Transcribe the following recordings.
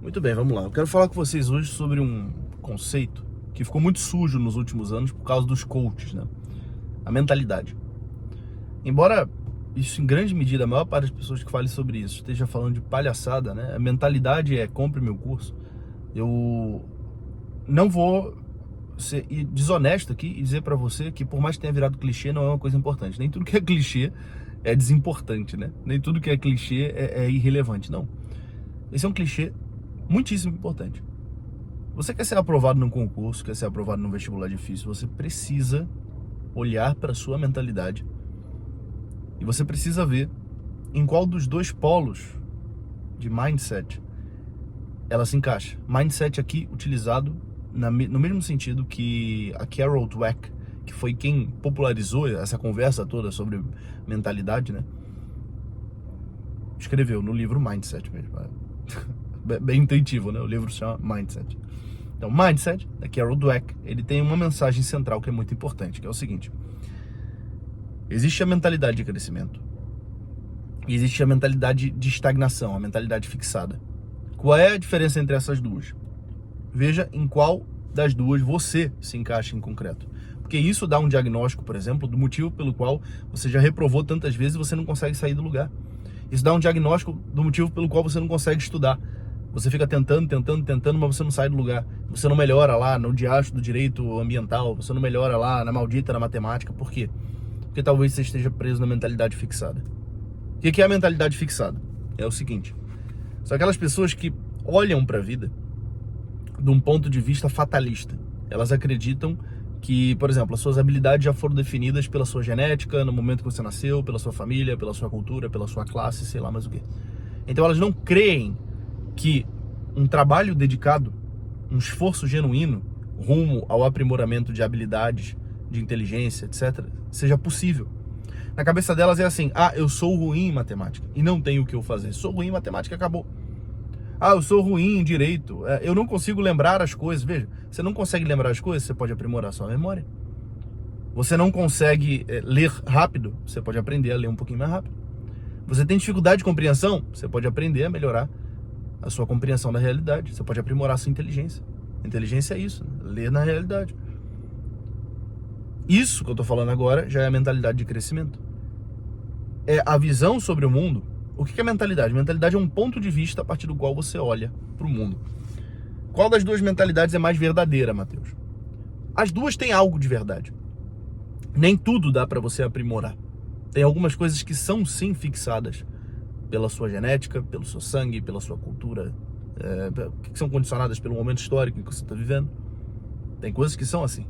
Muito bem, vamos lá. Eu quero falar com vocês hoje sobre um conceito que ficou muito sujo nos últimos anos por causa dos coaches, né? A mentalidade. Embora isso, em grande medida, a maior parte das pessoas que falem sobre isso esteja falando de palhaçada, né? A mentalidade é compre meu curso. Eu não vou ser desonesto aqui e dizer pra você que, por mais que tenha virado clichê, não é uma coisa importante. Nem tudo que é clichê é desimportante, né? Nem tudo que é clichê é irrelevante, não. Esse é um clichê muitíssimo importante. Você quer ser aprovado num concurso, quer ser aprovado num vestibular difícil, você precisa olhar para a sua mentalidade e você precisa ver em qual dos dois polos de mindset ela se encaixa. Mindset aqui utilizado no mesmo sentido que a Carol Dweck, que foi quem popularizou essa conversa toda sobre mentalidade, né? Escreveu no livro Mindset mesmo. Bem intuitivo, né? O livro se chama Mindset. Então, Mindset, da Carol Dweck, ele tem uma mensagem central que é muito importante, que é o seguinte: existe a mentalidade de crescimento e existe a mentalidade de estagnação, a mentalidade fixada. Qual é a diferença entre essas duas? Veja em qual das duas você se encaixa em concreto. Porque isso dá um diagnóstico, por exemplo, do motivo pelo qual você já reprovou tantas vezes e você não consegue sair do lugar. Isso dá um diagnóstico do motivo pelo qual você não consegue estudar. Você fica tentando, mas você não sai do lugar. Você não melhora lá no diacho do direito ambiental, você não melhora lá na maldita na matemática. Por quê? Porque talvez você esteja preso na mentalidade fixada. O que é a mentalidade fixada? É o seguinte: são aquelas pessoas que olham para a vida de um ponto de vista fatalista. Elas acreditam que, por exemplo, as suas habilidades já foram definidas pela sua genética, no momento que você nasceu, pela sua família, pela sua cultura, pela sua classe, sei lá mais o quê. Então elas não creem que um trabalho dedicado, um esforço genuíno rumo ao aprimoramento de habilidades, de inteligência, etc., seja possível. Na cabeça delas é assim: ah, eu sou ruim em matemática e não tenho o que eu fazer. Sou ruim em matemática, acabou. Ah, eu sou ruim em direito, eu não consigo lembrar as coisas. Veja, você não consegue lembrar as coisas, você pode aprimorar a sua memória. Você não consegue ler rápido, você pode aprender a ler um pouquinho mais rápido. Você tem dificuldade de compreensão, você pode aprender a melhorar a sua compreensão da realidade. Você pode aprimorar a sua inteligência. Inteligência é isso, né? Ler na realidade. Isso que eu tô falando agora já é a mentalidade de crescimento. É a visão sobre o mundo. O que é mentalidade? Mentalidade é um ponto de vista a partir do qual você olha para o mundo. Qual das duas mentalidades é mais verdadeira, Matheus? As duas têm algo de verdade. Nem tudo dá para você aprimorar. Tem algumas coisas que são sim fixadas pela sua genética, pelo seu sangue, pela sua cultura, que são condicionadas pelo momento histórico que você está vivendo. Tem coisas que são assim.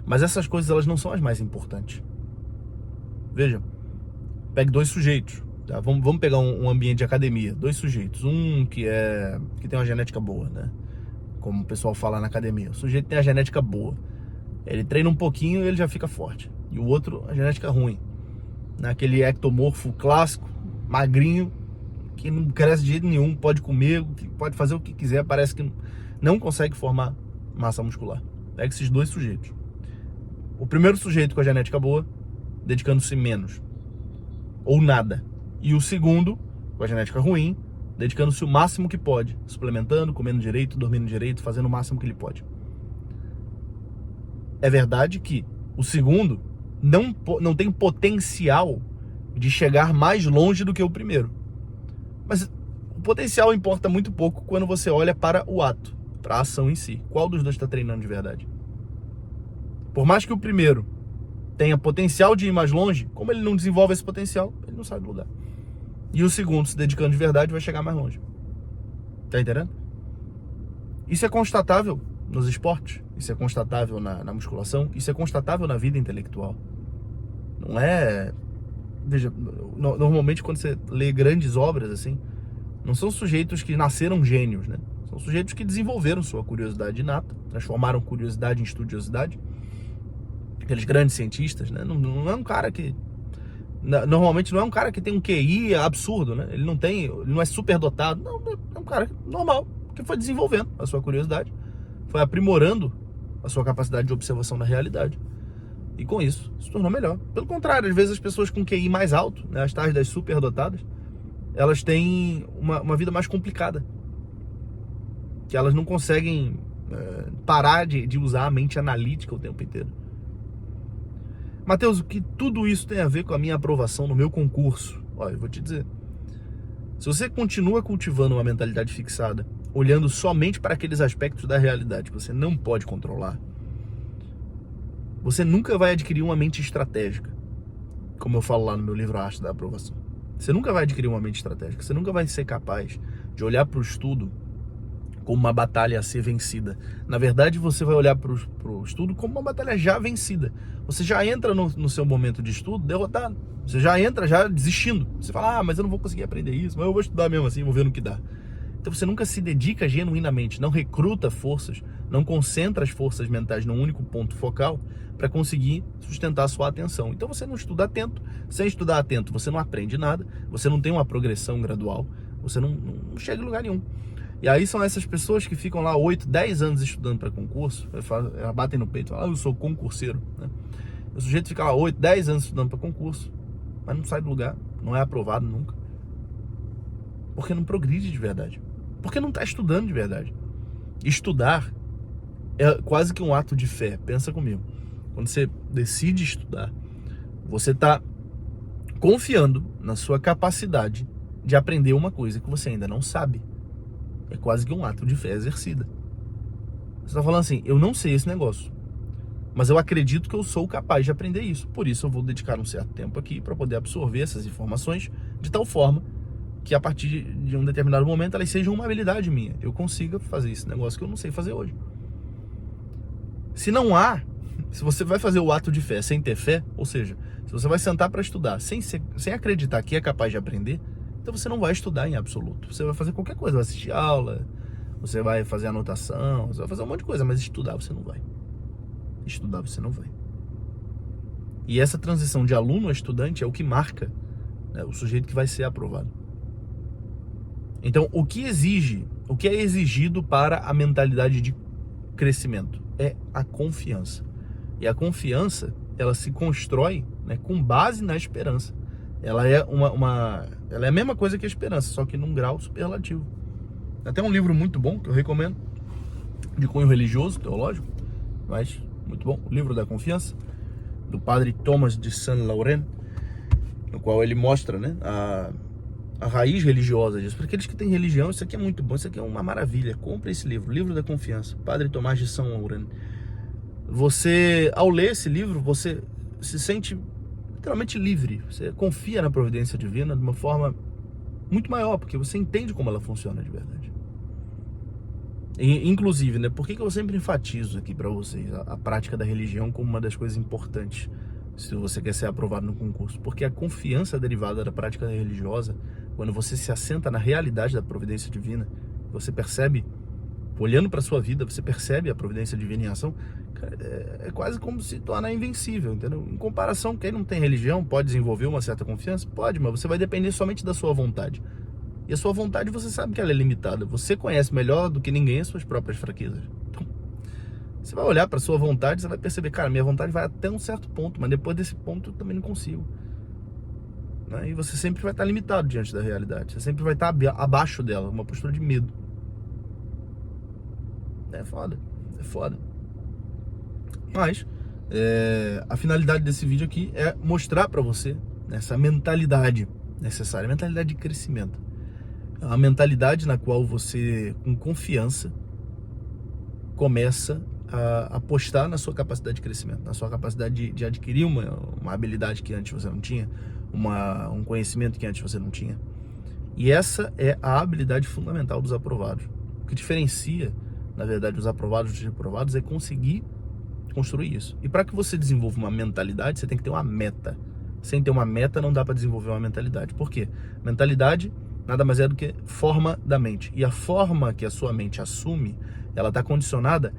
Mas essas coisas, elas não são as mais importantes. Veja, pegue dois sujeitos. Tá? Vamos pegar um ambiente de academia. Dois sujeitos. Um que tem uma genética boa, né? Como o pessoal fala na academia. O sujeito tem a genética boa. Ele treina um pouquinho e ele já fica forte. E o outro, a genética ruim. Aquele ectomorfo clássico, magrinho, que não cresce de jeito nenhum, pode comer, pode fazer o que quiser, parece que não consegue formar massa muscular. Pega esses dois sujeitos. O primeiro sujeito com a genética boa, dedicando-se menos ou nada. E o segundo, com a genética ruim, dedicando-se o máximo que pode, suplementando, comendo direito, dormindo direito, fazendo o máximo que ele pode. É verdade que o segundo não tem potencial de chegar mais longe do que o primeiro. Mas o potencial importa muito pouco quando você olha para o ato, para a ação em si. Qual dos dois está treinando de verdade? Por mais que o primeiro tenha potencial de ir mais longe, como ele não desenvolve esse potencial, ele não sai do lugar. E o segundo, se dedicando de verdade, vai chegar mais longe. Tá entendendo? Isso é constatável nos esportes, isso é constatável na musculação, isso é constatável na vida intelectual. Não é... Veja, normalmente quando você lê grandes obras assim, não são sujeitos que nasceram gênios, né? São sujeitos que desenvolveram sua curiosidade inata, transformaram curiosidade em estudiosidade. Aqueles grandes cientistas, né? Não é um cara que... Normalmente não é um cara que tem um QI absurdo, né? Ele não é superdotado. Não, é um cara normal, que foi desenvolvendo a sua curiosidade, foi aprimorando a sua capacidade de observação da realidade. E com isso, se tornou melhor. Pelo contrário, às vezes as pessoas com QI mais alto, né, as tais das superdotadas, elas têm uma vida mais complicada. que elas não conseguem parar de usar a mente analítica o tempo inteiro. Mateus, o que tudo isso tem a ver com a minha aprovação no meu concurso? Olha, eu vou te dizer. Se você continua cultivando uma mentalidade fixada, olhando somente para aqueles aspectos da realidade que você não pode controlar, você nunca vai adquirir uma mente estratégica. Como eu falo lá no meu livro A Arte da Aprovação. Você nunca vai adquirir uma mente estratégica. Você nunca vai ser capaz de olhar para o estudo como uma batalha a ser vencida. Na verdade, você vai olhar para o estudo como uma batalha já vencida. Você já entra no seu momento de estudo derrotado. Você já entra já desistindo. Você fala, mas eu não vou conseguir aprender isso, mas eu vou estudar mesmo assim, vou ver no que dá. Então você nunca se dedica genuinamente, não recruta forças, não concentra as forças mentais num único ponto focal para conseguir sustentar a sua atenção. Então você não estuda atento. Sem estudar atento, você não aprende nada, você não tem uma progressão gradual, você não chega em lugar nenhum. E aí são essas pessoas que ficam lá 8, 10 anos estudando para concurso, elas batem no peito e falam, eu sou concurseiro, né? O sujeito fica lá 8, 10 anos estudando para concurso, mas não sai do lugar, não é aprovado nunca. Porque não progride de verdade. Porque não está estudando de verdade. Estudar é quase que um ato de fé, pensa comigo. Quando você decide estudar, você está confiando na sua capacidade de aprender uma coisa que você ainda não sabe. É quase que um ato de fé exercida. Você está falando assim, eu não sei esse negócio, mas eu acredito que eu sou capaz de aprender isso. Por isso eu vou dedicar um certo tempo aqui para poder absorver essas informações de tal forma que a partir de um determinado momento elas sejam uma habilidade minha. Eu consiga fazer esse negócio que eu não sei fazer hoje. Se você vai fazer o ato de fé sem ter fé, ou seja, se você vai sentar para estudar sem acreditar que é capaz de aprender, então você não vai estudar em absoluto. Você vai fazer qualquer coisa, vai assistir aula, você vai fazer anotação, você vai fazer um monte de coisa, mas estudar você não vai. Estudar você não vai. E essa transição de aluno a estudante é o que marca, né, o sujeito que vai ser aprovado. Então, o que é exigido para a mentalidade de crescimento? É a confiança. E a confiança, ela se constrói, né, com base na esperança. Ela é ela é a mesma coisa que a esperança, só que num grau superlativo. Tem até um livro muito bom que eu recomendo, de cunho religioso, teológico, mas muito bom, o Livro da Confiança, do padre Thomas de Saint-Laurent, no qual ele mostra, né, a raiz religiosa disso. Para aqueles que têm religião, isso aqui é muito bom, isso aqui é uma maravilha. Compre esse livro, Livro da Confiança, padre Thomas de Saint-Laurent. Você, ao ler esse livro, você se sente literalmente livre. Você confia na providência divina de uma forma muito maior, porque você entende como ela funciona de verdade. E, inclusive, né, por que eu sempre enfatizo aqui para vocês a prática da religião como uma das coisas importantes se você quer ser aprovado no concurso? Porque a confiança derivada da prática religiosa, quando você se assenta na realidade da providência divina, você percebe, olhando para a sua vida, você percebe a providência divina em ação, é quase como se tornar invencível, entendeu? Em comparação, quem não tem religião pode desenvolver uma certa confiança? Pode, mas você vai depender somente da sua vontade. E a sua vontade, você sabe que ela é limitada. Você conhece melhor do que ninguém as suas próprias fraquezas. Então, você vai olhar para a sua vontade, você vai perceber, cara, minha vontade vai até um certo ponto, mas depois desse ponto eu também não consigo. Né? E você sempre vai estar limitado diante da realidade. Você sempre vai estar abaixo dela, uma postura de medo. É foda, é foda. Mas a finalidade desse vídeo aqui é mostrar para você essa mentalidade necessária, mentalidade de crescimento. É uma mentalidade na qual você, com confiança, começa a apostar na sua capacidade de crescimento, na sua capacidade de adquirir uma habilidade que antes você não tinha, um conhecimento que antes você não tinha. E essa é a habilidade fundamental dos aprovados. O que diferencia, na verdade, os aprovados dos reprovados é conseguir construir isso. E para que você desenvolva uma mentalidade, você tem que ter uma meta. Sem ter uma meta, não dá para desenvolver uma mentalidade. Por quê? Mentalidade nada mais é do que forma da mente. E a forma que a sua mente assume, ela está condicionada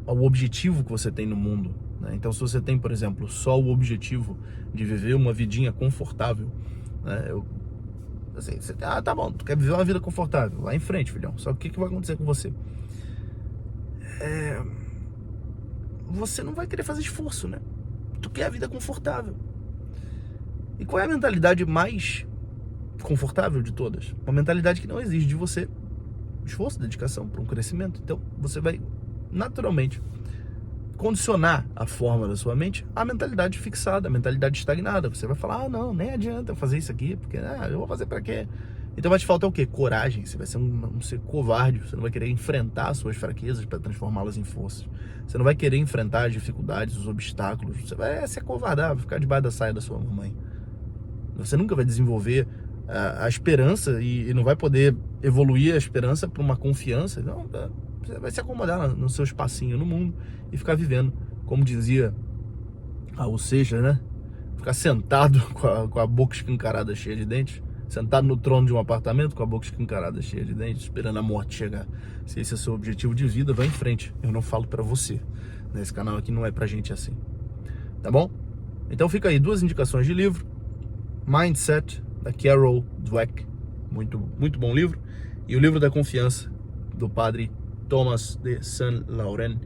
ao objetivo que você tem no mundo. Né? Então, se você tem, por exemplo, só o objetivo de viver uma vidinha confortável, né? Assim, tá bom, tu quer viver uma vida confortável, lá em frente, filhão. Só que o que vai acontecer com você? Você não vai querer fazer esforço, né? Tu quer a vida confortável. E qual é a mentalidade mais confortável de todas? Uma mentalidade que não exige de você esforço, dedicação, para um crescimento. Então, você vai naturalmente condicionar a forma da sua mente à mentalidade fixada, à mentalidade estagnada. Você vai falar, ah, não, nem adianta eu fazer isso aqui, porque eu vou fazer para quê? Então vai te faltar o quê? Coragem. Você vai ser um ser covarde. Você não vai querer enfrentar as suas fraquezas para transformá-las em forças. Você não vai querer enfrentar as dificuldades, os obstáculos. Você vai se acovardar, vai ficar debaixo da saia da sua mamãe. Você nunca vai desenvolver a esperança e não vai poder evoluir a esperança para uma confiança. Não, você vai se acomodar no seu espacinho no mundo e ficar vivendo, como dizia Raul Seixas, né? Ficar sentado com a boca escancarada cheia de dentes. Sentado no trono de um apartamento com a boca escancarada cheia de dentes, esperando a morte chegar. Se esse é o seu objetivo de vida, vá em frente. Eu não falo pra você. Esse canal aqui não é pra gente assim. Tá bom? Então fica aí 2 indicações de livro. Mindset, da Carol Dweck. Muito, muito bom livro. E o livro da confiança, do padre Thomas de Saint-Laurent.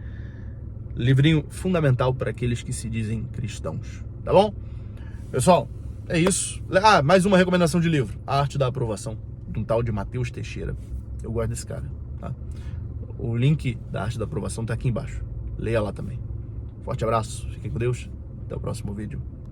Livrinho fundamental para aqueles que se dizem cristãos. Tá bom? Pessoal, é isso. Ah, mais uma recomendação de livro. A Arte da Aprovação, de um tal de Matheus Teixeira. Eu gosto desse cara, tá? O link da Arte da Aprovação tá aqui embaixo. Leia lá também. Forte abraço, fiquem com Deus. Até o próximo vídeo.